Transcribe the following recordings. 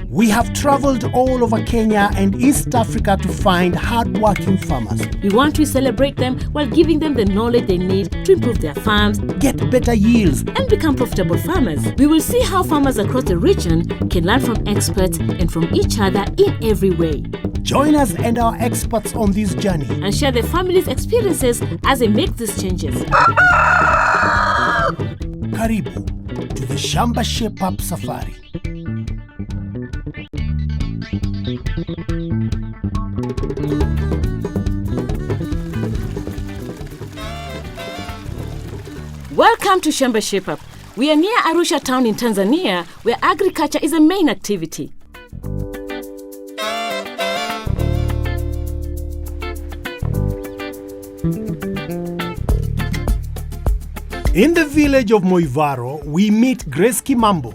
We have traveled all over Kenya and East Africa to find hard-working farmers. We want to celebrate them while giving them the knowledge they need to improve their farms, get better yields, and become profitable farmers. We will see how farmers across the region can learn from experts and from each other in every way. Join us and our experts on this journey and share their families' experiences as they make these changes. Karibu to the Shamba Shape Up Safari. Welcome to Shamba Shape Up. We are near Arusha town in Tanzania, where agriculture is a main activity. In the village of Moivaro, we meet Grace Kimambo,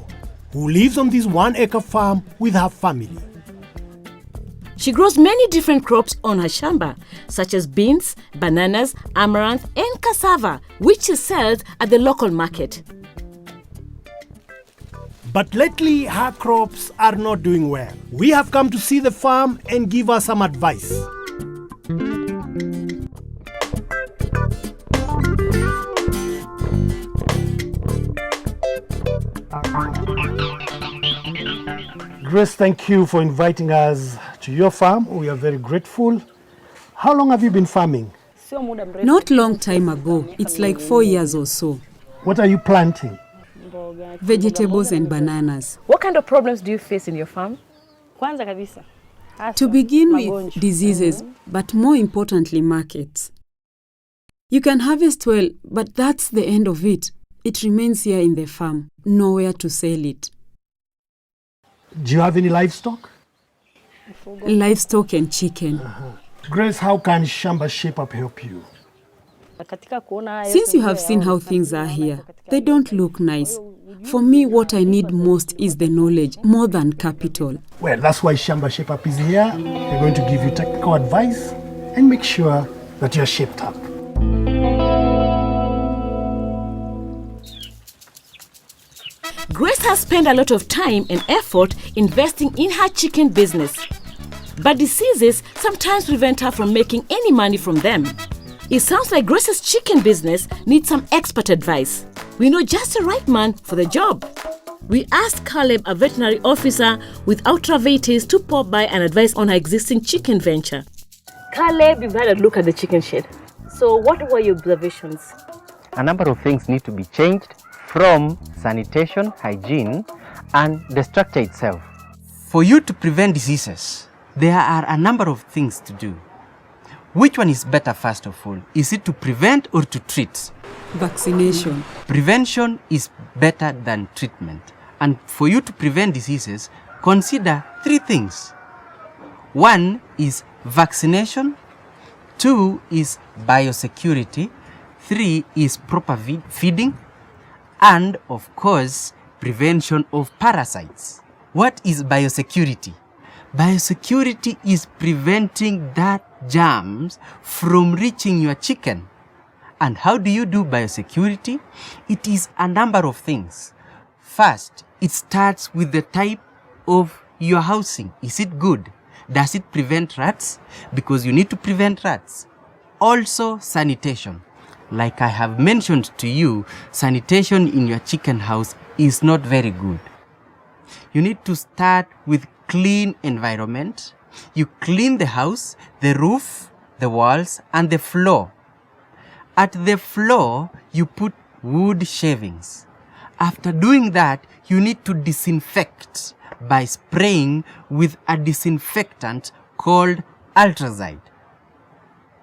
who lives on this 1-acre farm with her family. She grows many different crops on her shamba, such as beans, bananas, amaranth, and cassava, which she sells at the local market. But lately, her crops are not doing well. We have come to see the farm and give her some advice. Grace, thank you for inviting us to your farm. We are very grateful. How long have you been farming? Not long time ago. It's like 4 years or so. What are you planting? Vegetables and bananas. What kind of problems do you face in your farm? To begin with, diseases, but more importantly, markets. You can harvest well, but that's the end of it. It remains here in the farm, nowhere to sell it. Do you have any livestock? Livestock and chicken. Grace, how can Shamba Shape Up help you? Since you have seen how things are here, they don't look nice. For me, what I need most is the knowledge, more than capital. Well, that's why Shamba Shape Up is here. They're going to give you technical advice and make sure that you're shaped up. Grace has spent a lot of time and effort investing in her chicken business. But diseases sometimes prevent her from making any money from them. It sounds like Grace's chicken business needs some expert advice. We know just the right man for the job. We asked Caleb, a veterinary officer with ultravites, to pop by and advise on her existing chicken venture. Caleb, you've had a look at the chicken shed. So what were your observations? A number of things need to be changed from sanitation, hygiene, and the structure itself. For you to prevent diseases, there are a number of things to do. Which one is better first of all? Is it to prevent or to treat? Vaccination. Prevention is better than treatment. And for you to prevent diseases, consider 3 things. 1 is vaccination, 2 is biosecurity, 3 is proper feeding, and of course, prevention of parasites. What is biosecurity? Biosecurity is preventing that germs from reaching your chicken. And how do you do biosecurity? It is a number of things. First, it starts with the type of your housing. Is it good? Does it prevent rats? Because you need to prevent rats. Also, sanitation. Like I have mentioned to you, sanitation in your chicken house is not very good. You need to start with clean environment. You clean the house, the roof, the walls, and the floor. At the floor, you put wood shavings. After doing that, you need to disinfect by spraying with a disinfectant called Ultrazide.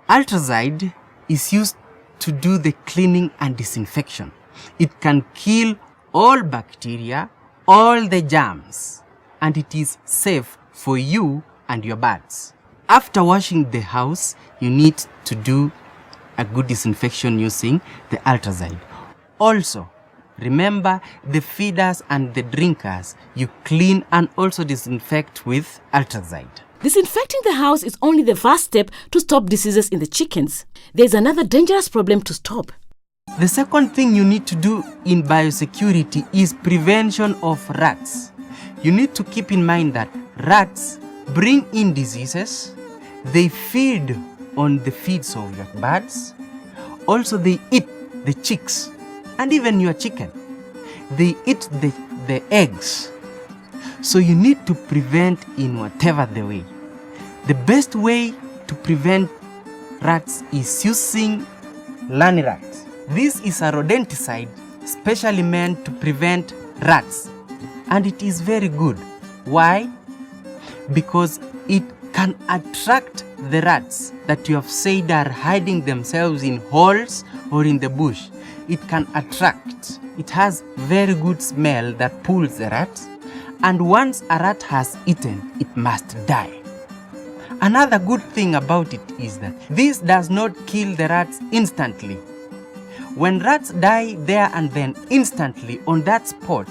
Ultrazide is used to do the cleaning and disinfection. It can kill all bacteria, all the germs, and it is safe for you and your birds. After washing the house, you need to do a good disinfection using the Ultrazide. Also, remember the feeders and the drinkers, you clean and also disinfect with Ultrazide. Disinfecting the house is only the first step to stop diseases in the chickens. There is another dangerous problem to stop. The second thing you need to do in biosecurity is prevention of rats. you need to keep in mind that rats bring in diseases, they feed on the feeds of your birds, also they eat the chicks and even your chicken. They eat the eggs. So you need to prevent in whatever the way. The best way to prevent rats is using Lanirat. This is a rodenticide specially meant to prevent rats, and it is very good. Why? Because it can attract the rats that you have said are hiding themselves in holes or in the bush. It can attract. It has very good smell that pulls the rats, and once a rat has eaten, it must die. Another good thing about it is that this does not kill the rats instantly. When rats die there and then instantly on that spot,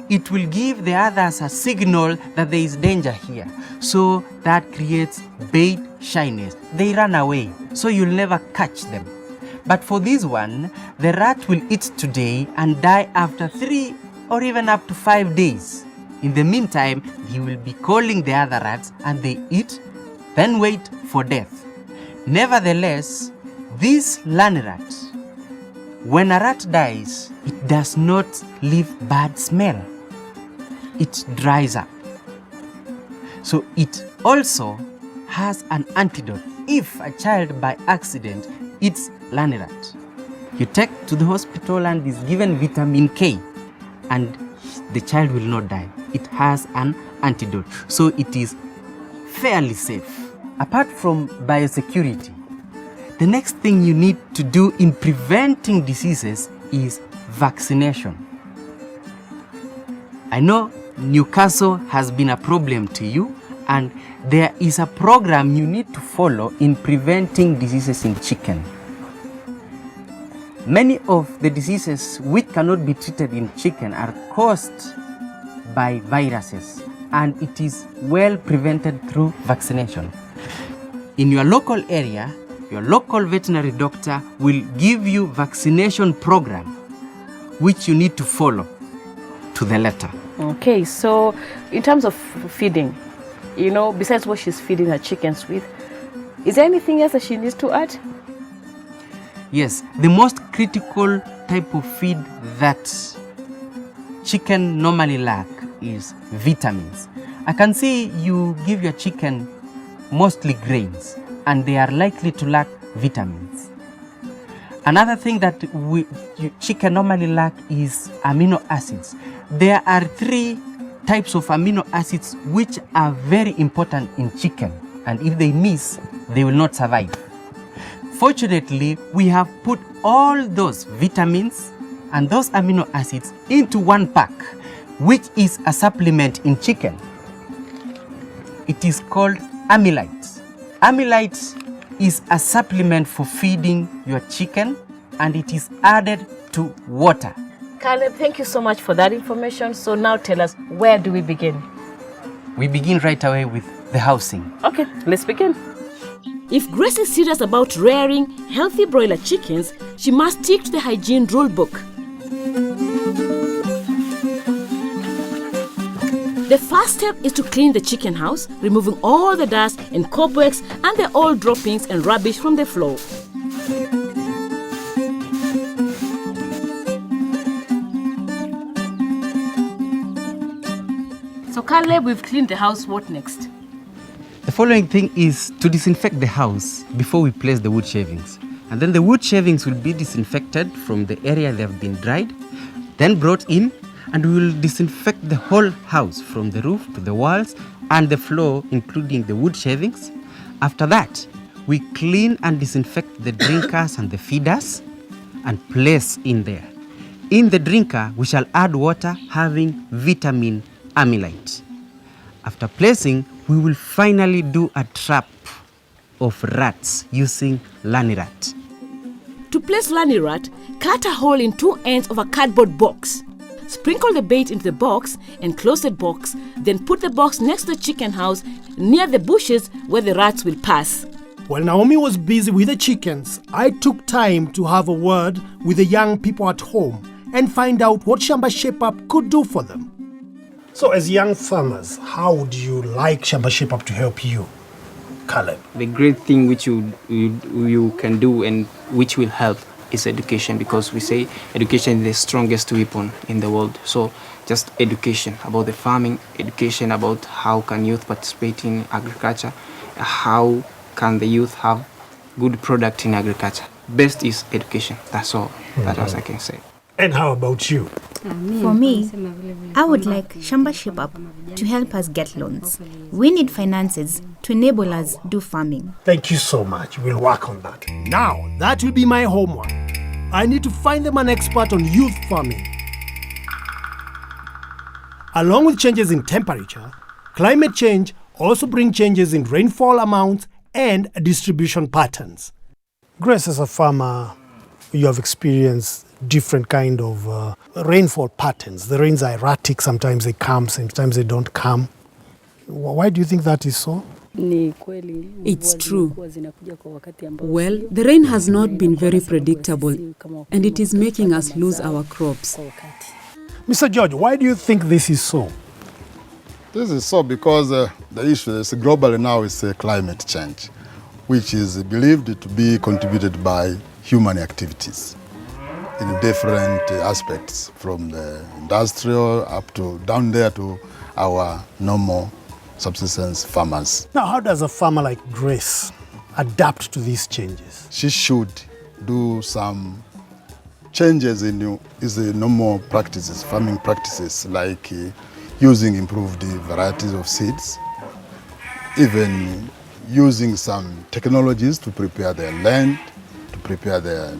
it will give the others a signal that there is danger here. So that creates bait shyness. They run away, so you'll never catch them. But for this one, the rat will eat today and die after 3 or even up to 5 days. In the meantime, he will be calling the other rats and they eat, then wait for death. Nevertheless, this Lanirat, when a rat dies, it does not leave bad smell. It dries up. So it also has an antidote. If a child by accident eats Lanirat, you take to the hospital and is given vitamin K, and the child will not die. It has an antidote. So it is fairly safe. Apart from biosecurity, the next thing you need to do in preventing diseases is vaccination. I know Newcastle has been a problem to you, and there is a program you need to follow in preventing diseases in chicken. Many of the diseases which cannot be treated in chicken are caused by viruses, and it is well prevented through vaccination. In your local area, your local veterinary doctor will give you vaccination program which you need to follow to the letter. Okay, so in terms of feeding, besides what she's feeding her chickens with, is there anything else that she needs to add? Yes, the most critical type of feed that chicken normally lack is vitamins. I can see you give your chicken mostly grains, and they are likely to lack vitamins. Another thing that chicken normally lack is amino acids. There are 3 types of amino acids which are very important in chicken, and if they miss, they will not survive. Fortunately, we have put all those vitamins and those amino acids into one pack, which is a supplement in chicken. It is called Amylite. Amylite is a supplement for feeding your chicken, and it is added to water. Caleb, thank you so much for that information. So now tell us, where do we begin? We begin right away with the housing. Okay, let's begin. If Grace is serious about rearing healthy broiler chickens, she must stick to the hygiene rule book. The first step is to clean the chicken house, removing all the dust and cobwebs and the old droppings and rubbish from the floor. So Caleb, we've cleaned the house. What next? The following thing is to disinfect the house before we place the wood shavings. And then the wood shavings will be disinfected from the area they have been dried, then brought in, and we will disinfect the whole house from the roof to the walls and the floor, including the wood shavings. After that, we clean and disinfect the drinkers and the feeders and place in there. In the drinker, we shall add water having vitamin amylite. After placing, we will finally do a trap of rats using Lanirat. To place Lanirat, cut a hole in 2 ends of a cardboard box. Sprinkle the bait into the box and close the box, then put the box next to the chicken house near the bushes where the rats will pass. While Naomi was busy with the chickens, I took time to have a word with the young people at home and find out what Shamba Shape Up could do for them. So as young farmers, how would you like Shamba Shape Up to help you, Caleb? The great thing which you can do and which will help is education, because we say education is the strongest weapon in the world. So just education about the farming, education about how can youth participate in agriculture, how can the youth have good product in agriculture. Best is education. That's all. That's all I can say. And how about you? For me, I would like Shamba Shape Up to help us get loans. We need finances to enable us do farming. Thank you so much. We'll work on that. Now, that will be my homework. I need to find them an expert on youth farming. Along with changes in temperature, climate change also brings changes in rainfall amounts and distribution patterns. Grace, as a farmer, you have experienced different kind of rainfall patterns. The rains are erratic. Sometimes they come, sometimes they don't come. Why do you think that is so? It's true. Well, the rain has not been very predictable, and it is making us lose our crops. Mr. George, why do you think this is so? This is so because the issue is globally now is climate change, which is believed to be contributed by human activities in different aspects, from the industrial up to down there to our normal subsistence farmers. Now, how does a farmer like Grace adapt to these changes? She should do some changes in his normal practices, farming practices, like using improved varieties of seeds, even using some technologies to prepare their land, to prepare their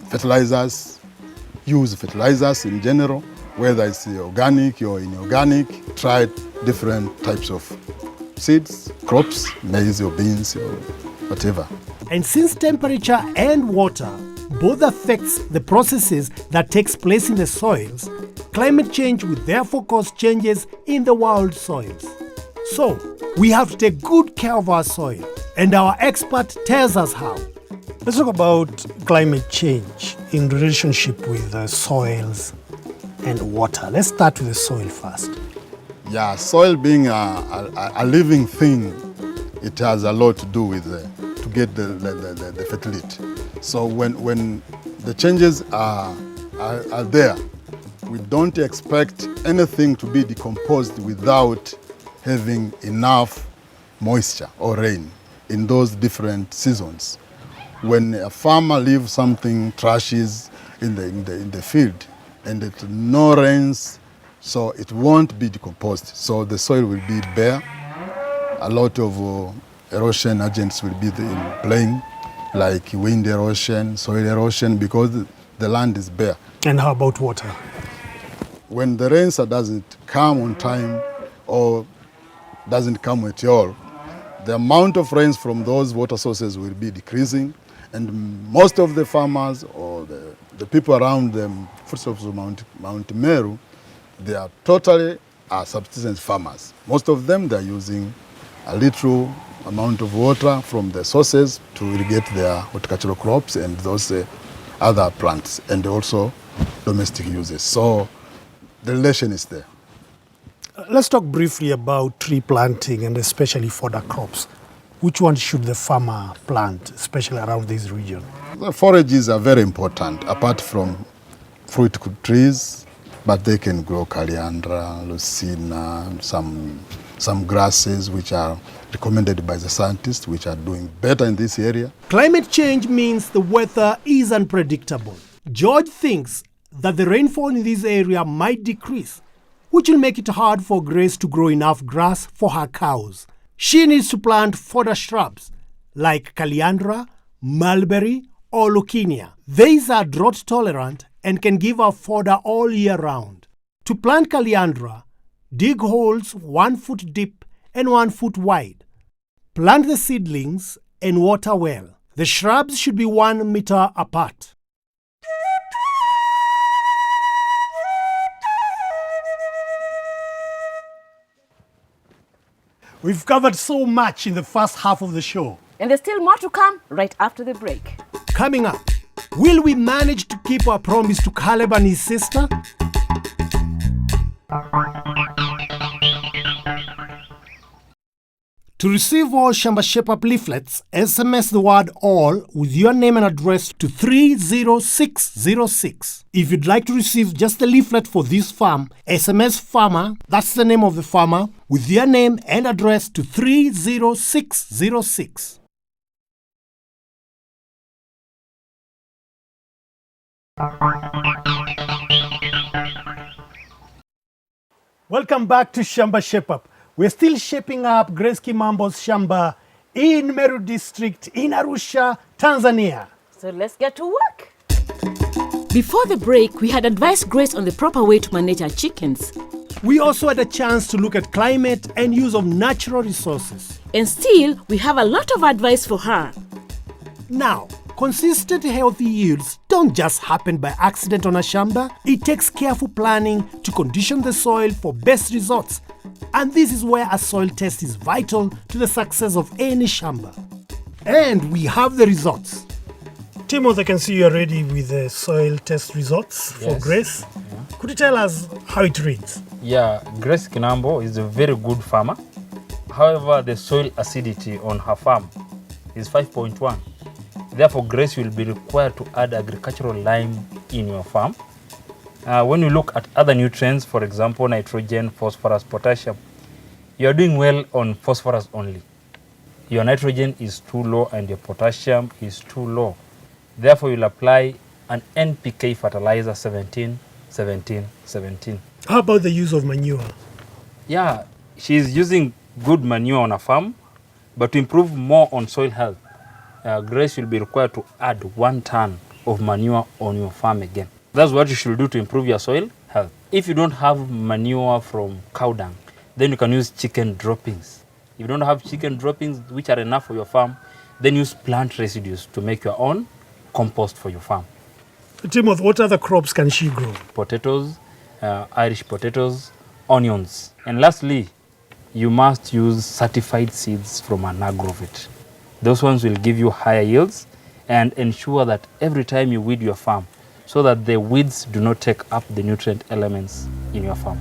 fertilizers, use fertilizers in general, whether it's organic or inorganic, try different types of seeds, crops, maize or beans or whatever. And since temperature and water both affects the processes that takes place in the soils, climate change will therefore cause changes in the world soils. So, we have to take good care of our soil, and our expert tells us how. Let's talk about climate change in relationship with soils and water. Let's start with the soil first. Yeah, soil being a living thing, it has a lot to do with to get the fertility. So when the changes are there, we don't expect anything to be decomposed without having enough moisture or rain in those different seasons. When a farmer leaves something trashes in the field and it no rains, so it won't be decomposed. So the soil will be bare. A lot of erosion agents will be playing, like wind erosion, soil erosion, because the land is bare. And how about water? When the rains doesn't come on time or doesn't come at all, the amount of rains from those water sources will be decreasing, and most of the farmers or the people around the foothills of Mount Meru, they are totally subsistence farmers. Most of them, they are using a little amount of water from the sources to irrigate their horticultural crops and those other plants, and also domestic uses. So the relation is there. Let's talk briefly about tree planting and especially fodder crops. Which one should the farmer plant, especially around this region? The forages are very important, apart from fruit trees, but they can grow coriander, lucina, some grasses which are recommended by the scientists, which are doing better in this area. Climate change means the weather is unpredictable. George thinks that the rainfall in this area might decrease, which will make it hard for Grace to grow enough grass for her cows. She needs to plant fodder shrubs like caliandra, mulberry, or leucaena. These are drought tolerant and can give her fodder all year round. To plant caliandra, dig holes 1 foot deep and 1 foot wide. Plant the seedlings and water well. The shrubs should be 1 meter apart. We've covered so much in the first half of the show. And there's still more to come right after the break. Coming up, will we manage to keep our promise to Caleb and his sister? To receive all Shamba Shape Up leaflets, SMS the word all with your name and address to 30606. If you'd like to receive just the leaflet for this farm, SMS farmer, that's the name of the farmer, with your name and address to 30606. Welcome back to Shamba Shape Up. We're still shaping up Grace Kimambo's Shamba in Meru District in Arusha, Tanzania. So let's get to work. Before the break, we had advised Grace on the proper way to manage her chickens. We also had a chance to look at climate and use of natural resources. And still, we have a lot of advice for her. Now, consistent healthy yields don't just happen by accident on a shamba. It takes careful planning to condition the soil for best results. And this is where a soil test is vital to the success of any shamba. And we have the results. Timothy, I can see you are ready with the soil test results for Grace. Yeah. Could you tell us how it reads? Yeah, Grace Kinambo is a very good farmer. However, the soil acidity on her farm is 5.1. Therefore, Grace will be required to add agricultural lime in your farm. When you look at other nutrients, for example, nitrogen, phosphorus, potassium, you are doing well on phosphorus only. Your nitrogen is too low and your potassium is too low. Therefore, you'll apply an NPK fertilizer 17, 17, 17. How about the use of manure? Yeah, she's using good manure on her farm, but to improve more on soil health, Grace will be required to add 1 ton of manure on your farm again. That's what you should do to improve your soil health. If you don't have manure from cow dung, then you can use chicken droppings. If you don't have chicken droppings which are enough for your farm, then use plant residues to make your own compost for your farm. Timothy, what other crops can she grow? Potatoes, Irish potatoes, onions. And lastly, you must use certified seeds from an agrovet. Those ones will give you higher yields and ensure that every time you weed your farm, so that the weeds do not take up the nutrient elements in your farm.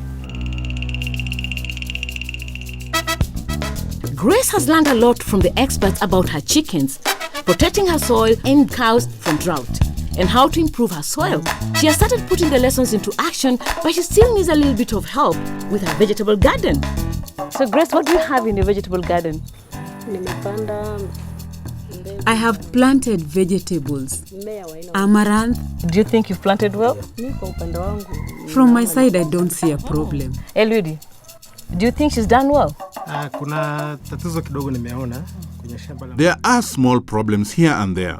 Grace has learned a lot from the experts about her chickens, protecting her soil and cows from drought, and how to improve her soil. She has started putting the lessons into action, but she still needs a little bit of help with her vegetable garden. So Grace, what do you have in your vegetable garden? I have planted vegetables, amaranth. Do you think you've planted well? From my side, I don't see a problem. Eliudi, do you think she's done well? There are small problems here and there.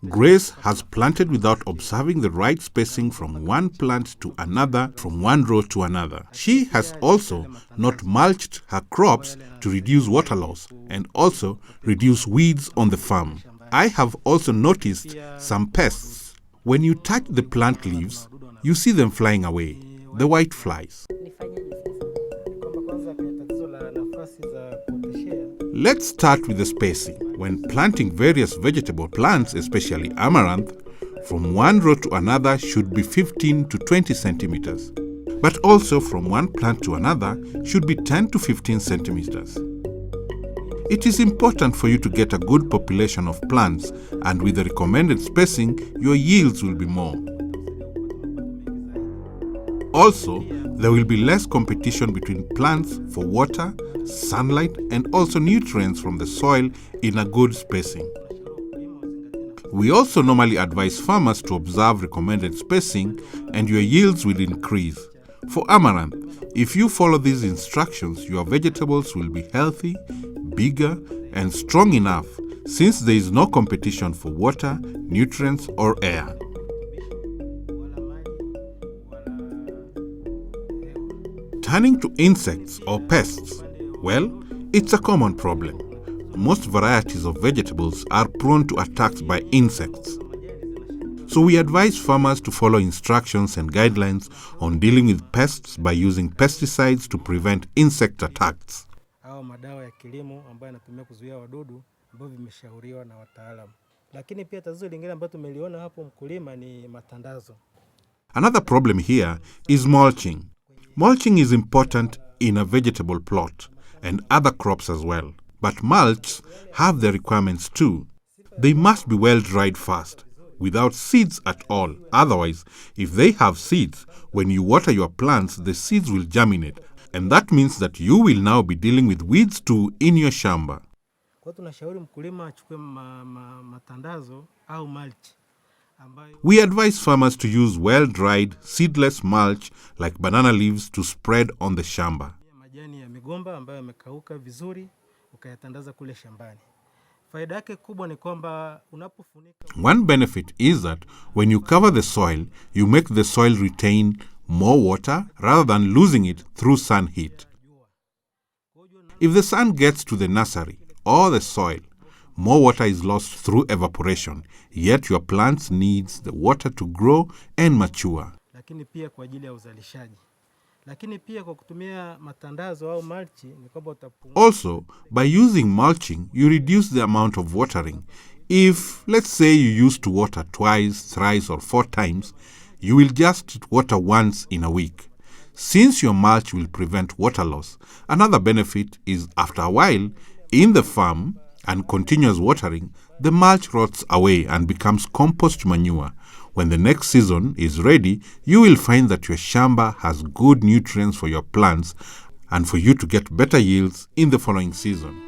Grace has planted without observing the right spacing from one plant to another, from one row to another. She has also not mulched her crops to reduce water loss and also reduce weeds on the farm. I have also noticed some pests. When you touch the plant leaves, you see them flying away, the white flies. Let's start with the spacing. When planting various vegetable plants, especially amaranth, from one row to another should be 15 to 20 centimeters. But also from one plant to another should be 10 to 15 centimeters. It is important for you to get a good population of plants, and with the recommended spacing, your yields will be more. Also, there will be less competition between plants for water, sunlight, and also nutrients from the soil in a good spacing. We also normally advise farmers to observe recommended spacing, and your yields will increase. For amaranth, if you follow these instructions, your vegetables will be healthy, bigger, and strong enough, since there is no competition for water, nutrients, or air. Turning to insects or pests, well, it's a common problem. Most varieties of vegetables are prone to attacks by insects. So we advise farmers to follow instructions and guidelines on dealing with pests by using pesticides to prevent insect attacks. Another problem here is mulching. Mulching is important in a vegetable plot and other crops as well. But mulch have their requirements too. They must be well dried first, without seeds at all. Otherwise, if they have seeds, when you water your plants, the seeds will germinate. And that means that you will now be dealing with weeds too in your shamba. We advise farmers to use well-dried, seedless mulch like banana leaves to spread on the shamba. One benefit is that when you cover the soil, you make the soil retain more water rather than losing it through sun heat. If the sun gets to the nursery or the soil, more water is lost through evaporation, yet your plants needs the water to grow and mature. Also, by using mulching, you reduce the amount of watering. If, let's say, you used to water twice, thrice, or 4 times, you will just water once in a week. Since your mulch will prevent water loss, another benefit is after a while, in the farm and continuous watering, the mulch rots away and becomes compost manure. When the next season is ready, you will find that your shamba has good nutrients for your plants and for you to get better yields in the following season.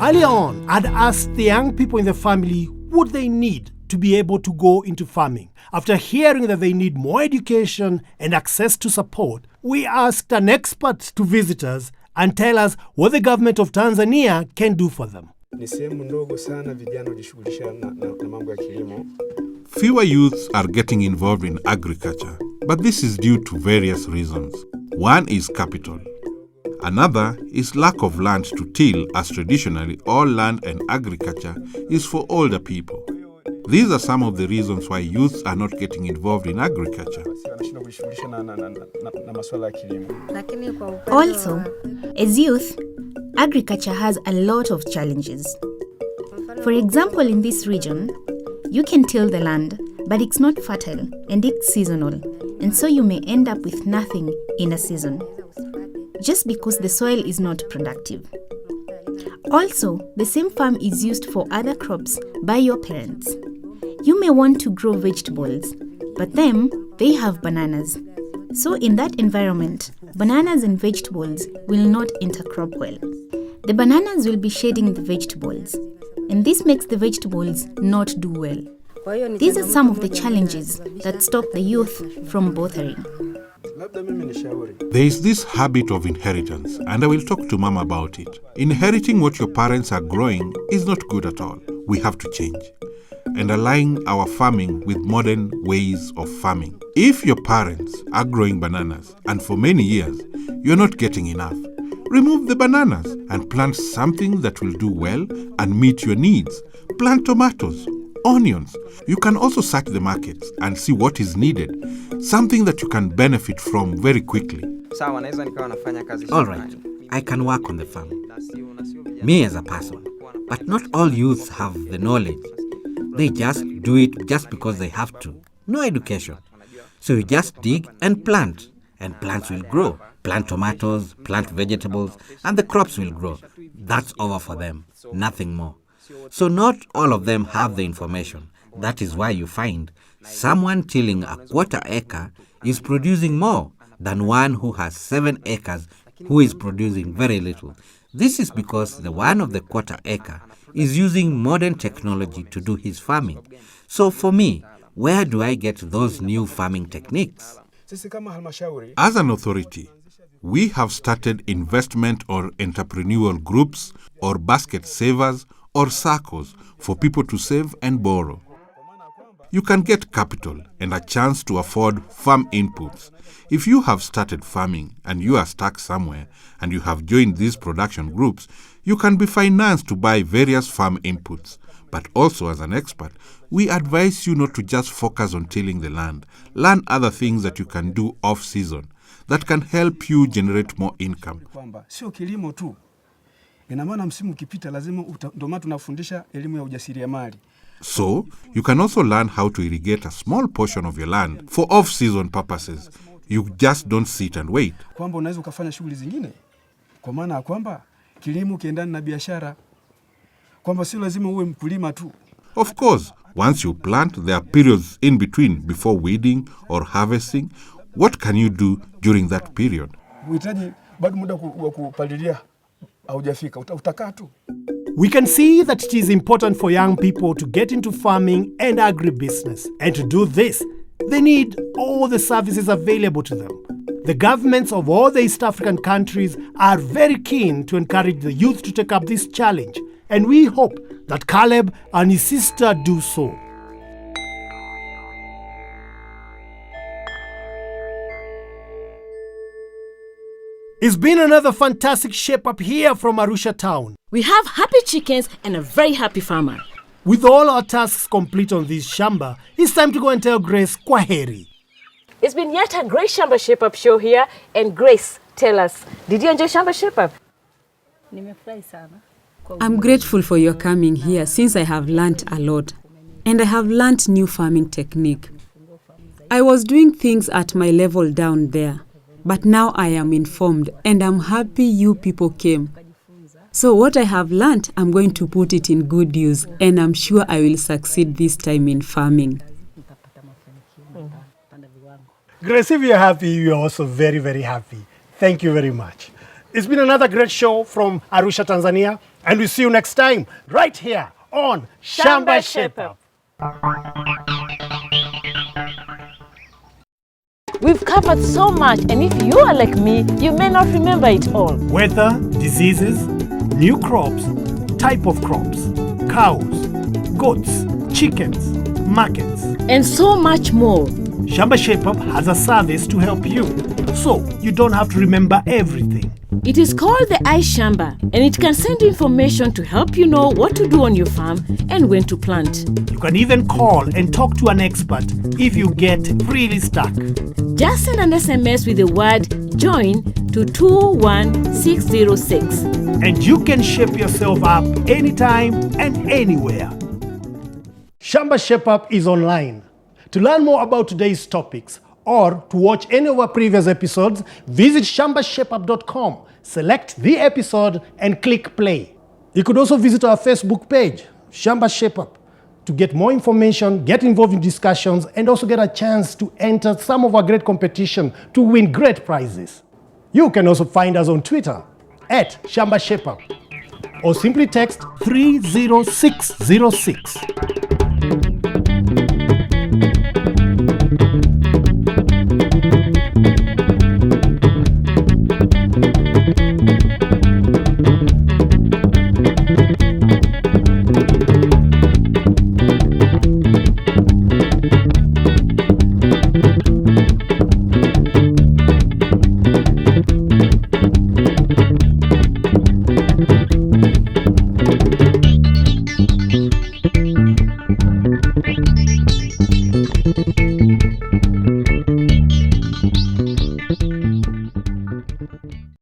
Earlier on, I'd asked the young people in the family what they need to be able to go into farming. After hearing that they need more education and access to support, we asked an expert to visit us and tell us what the government of Tanzania can do for them. Fewer youths are getting involved in agriculture, but this is due to various reasons. One is capital. Another is lack of land to till, as traditionally all land and agriculture is for older people. These are some of the reasons why youths are not getting involved in agriculture. Also, as youth, agriculture has a lot of challenges. For example, in this region, you can till the land, but it's not fertile and it's seasonal, and so you may end up with nothing in a season, just because the soil is not productive. Also, the same farm is used for other crops by your parents. You may want to grow vegetables, but then they have bananas. So in that environment, bananas and vegetables will not intercrop well. The bananas will be shading the vegetables, and this makes the vegetables not do well. These are some of the challenges that stop the youth from bothering. There is this habit of inheritance, and I will talk to Mama about it. Inheriting what your parents are growing is not good at all. We have to change and align our farming with modern ways of farming. If your parents are growing bananas and for many years you're not getting enough, remove the bananas and plant something that will do well and meet your needs. Plant tomatoes, onions. You can also search the markets and see what is needed, something that you can benefit from very quickly. All right, I can work on the farm. Me as a person. But not all youths have the knowledge. They just do it just because they have to. No education. So you just dig and plant plants will grow. Plant tomatoes, plant vegetables, and the crops will grow. That's over for them, nothing more. So not all of them have the information. That is why you find someone tilling a quarter acre is producing more than one who has 7 acres who is producing very little. This is because the one of the quarter acre is using modern technology to do his farming. So for me, where do I get those new farming techniques? As an authority, we have started investment or entrepreneurial groups or basket savers or circles for people to save and borrow. You can get capital and a chance to afford farm inputs. If you have started farming and you are stuck somewhere and you have joined these production groups, you can be financed to buy various farm inputs. But also as an expert, we advise you not to just focus on tilling the land. Learn other things that you can do off-season that can help you generate more income. So, you can also learn how to irrigate a small portion of your land for off-season purposes. You just don't sit and wait. Kwamba unaweza ukafanya shughuli zingine, kwa maana ya kwamba kilimo kiendane na biashara, kwamba sio lazima uwe mkulima tu. Of course, once you plant, there are periods in between before weeding or harvesting. What can you do during that period? Uhitaji bado muda wa kupalilia haujafika, utakaa tu. We can see that it is important for young people to get into farming and agribusiness. And to do this, they need all the services available to them. The governments of all the East African countries are very keen to encourage the youth to take up this challenge. And we hope that Caleb and his sister do so. It's been another fantastic shape up here from Arusha town. We have happy chickens and a very happy farmer. With all our tasks complete on this shamba, it's time to go and tell Grace kwaheri. It's been yet a great Shamba Shape Up show here. And Grace, tell us, did you enjoy Shamba Shape Up? I'm grateful for your coming here since I have learnt a lot. And I have learnt new farming technique. I was doing things at my level down there. But now I am informed and I'm happy you people came. So what I have learnt, I'm going to put it in good use and I'm sure I will succeed this time in farming. Grace, if you're happy, you're also very, very happy. Thank you very much. It's been another great show from Arusha, Tanzania. And we'll see you next time right here on Shamba Shape Up. We've covered so much, and if you are like me, you may not remember it all. Weather, diseases, new crops, type of crops, cows, goats, chickens, markets, And so much more. Shamba Shape Up has a service to help you, so you don't have to remember everything. It is called the Is Shamba, and it can send information to help you know what to do on your farm and when to plant. You can even call and talk to an expert if you get really stuck. Just send an SMS with the word JOIN to 21606. And you can shape yourself up anytime and anywhere. Shamba Shape Up is online. To learn more about today's topics or to watch any of our previous episodes, visit shambashapeup.com, select the episode and click play. You could also visit our Facebook page, Shamba Shape Up, to get more information, get involved in discussions, and also get a chance to enter some of our great competition to win great prizes. You can also find us on Twitter at Shamba Shape Up, or simply text 30606.